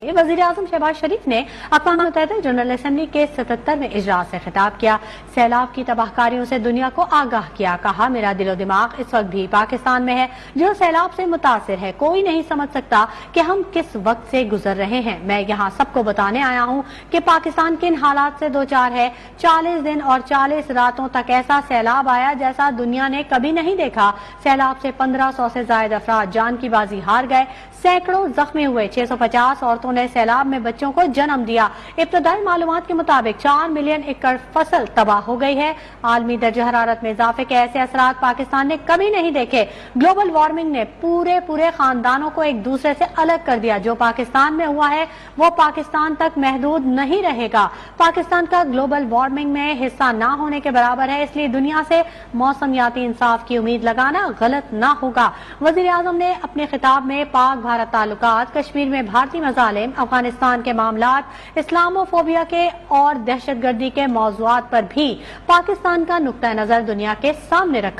वज़ीर-ए-आज़म शहबाज शरीफ ने अक़वाम मुत्तहिदा general assembly के 77वें इजलास से खिताब किया। सैलाब की तबाहकारियों से दुनिया को आगाह किया। कहा, मेरा दिलो दिमाग इस वक्त भी पाकिस्तान में है जो सैलाब से मुतासिर है। कोई नहीं समझ सकता कि हम किस वक्त से गुजर रहे हैं। मैं यहाँ सबको बताने आया हूँ कि पाकिस्तान किन हालात से दो चार है। 40 दिन और 40 रातों तक ऐसा सैलाब आया जैसा दुनिया ने कभी नहीं देखा। सैलाब से 1500 से ज्यादा अफराद जान की बाजी हार गए, सैकड़ों जख्मी हुए, 650 औरतों ने सैलाब में बच्चों को जन्म दिया। इब्तदाई मालूमात के मुताबिक 4 मिलियन एकड़ फसल तबाह हो गई है। आलमी दर्जा हरारत में इजाफे के ऐसे असरात पाकिस्तान ने कभी नहीं देखे। ग्लोबल वार्मिंग ने पूरे खानदानों को एक दूसरे से अलग कर दिया। जो पाकिस्तान में हुआ है वो पाकिस्तान तक महदूद नहीं रहेगा। पाकिस्तान का ग्लोबल वार्मिंग में हिस्सा ना होने के बराबर है, इसलिए दुनिया से मौसमियाती इंसाफ की उम्मीद लगाना गलत ना होगा। वज़ीर-ए-आज़म ने अपने खिताब में पाक भारत ताल्लुकात, कश्मीर में भारतीय मज़ालिम, अफगानिस्तान के मामलात, इस्लामोफोबिया के और दहशतगर्दी के मौज़ूआत पर भी पाकिस्तान का नुक्ता नजर दुनिया के सामने रखा।